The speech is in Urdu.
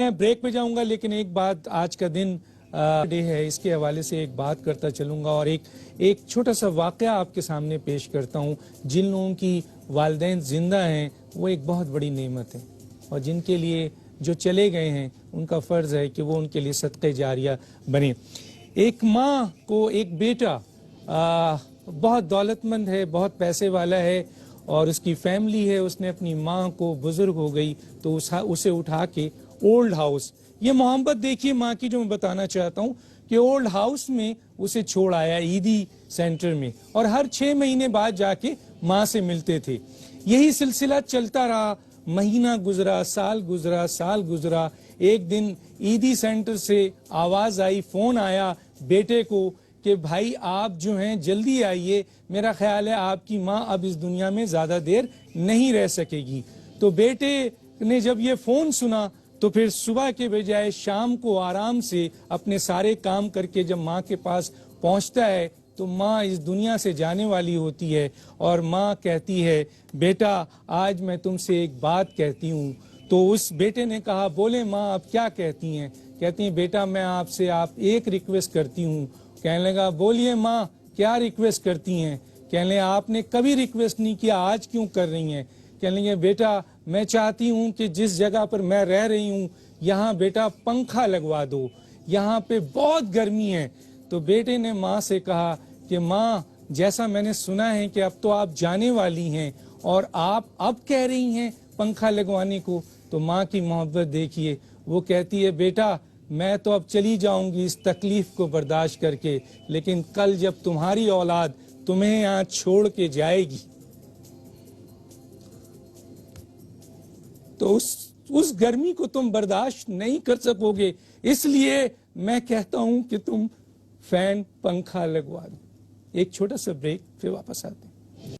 میں بریک پہ جاؤں گا، لیکن ایک بات، آج کا دن ڈے ہے، اس کے حوالے سے ایک بات کرتا چلوں گا اور ایک چھوٹا سا واقعہ آپ کے سامنے پیش کرتا ہوں۔ جن لوگوں کی والدین زندہ ہیں وہ ایک بہت بڑی نعمت ہے، اور جن کے لیے جو چلے گئے ہیں ان کا فرض ہے کہ وہ ان کے لیے صدقہ جاریہ بنے۔ ایک ماں کو ایک بیٹا بہت دولت مند ہے، بہت پیسے والا ہے، اور اس کی فیملی ہے، اس نے اپنی ماں کو، بزرگ ہو گئی تو اسے اٹھا کے اولڈ ہاؤس، یہ محبت دیکھیے ماں کی جو میں بتانا چاہتا ہوں، کہ اولڈ ہاؤس میں اسے چھوڑ آیا، عیدی سینٹر میں، اور ہر 6 مہینے بعد جا کے ماں سے ملتے تھے۔ یہی سلسلہ چلتا رہا، مہینہ گزرا، سال گزرا، سال گزرا۔ ایک دن عیدی سینٹر سے آواز آئی، فون آیا بیٹے کو کہ بھائی آپ جو ہیں جلدی آئیے، میرا خیال ہے آپ کی ماں اب اس دنیا میں زیادہ دیر نہیں رہ سکے گی۔ تو بیٹے نے جب یہ فون سنا تو پھر صبح کے بجائے شام کو آرام سے اپنے سارے کام کر کے جب ماں کے پاس پہنچتا ہے تو ماں اس دنیا سے جانے والی ہوتی ہے، اور ماں کہتی ہے بیٹا آج میں تم سے ایک بات کہتی ہوں۔ تو اس بیٹے نے کہا بولے ماں آپ کیا کہتی ہیں؟ کہتی ہیں بیٹا میں آپ سے ایک ریکویسٹ کرتی ہوں۔ کہنے لگا بولیے ماں کیا ریکویسٹ کرتی ہیں؟ کہنے لگا آپ نے کبھی ریکویسٹ نہیں کیا، آج کیوں کر رہی ہیں؟ کہنے لگے بیٹا میں چاہتی ہوں کہ جس جگہ پر میں رہ رہی ہوں یہاں بیٹا پنکھا لگوا دو، یہاں پہ بہت گرمی ہے۔ تو بیٹے نے ماں سے کہا کہ ماں جیسا میں نے سنا ہے کہ اب تو آپ جانے والی ہیں اور آپ اب کہہ رہی ہیں پنکھا لگوانے کو، تو ماں کی محبت دیکھیے، وہ کہتی ہے بیٹا میں تو اب چلی جاؤں گی اس تکلیف کو برداشت کر کے، لیکن کل جب تمہاری اولاد تمہیں یہاں چھوڑ کے جائے گی تو اس گرمی کو تم برداشت نہیں کر سکو گے، اس لیے میں کہتا ہوں کہ تم فین پنکھا لگوا دو۔ ایک چھوٹا سا بریک، پھر واپس آتے ہیں۔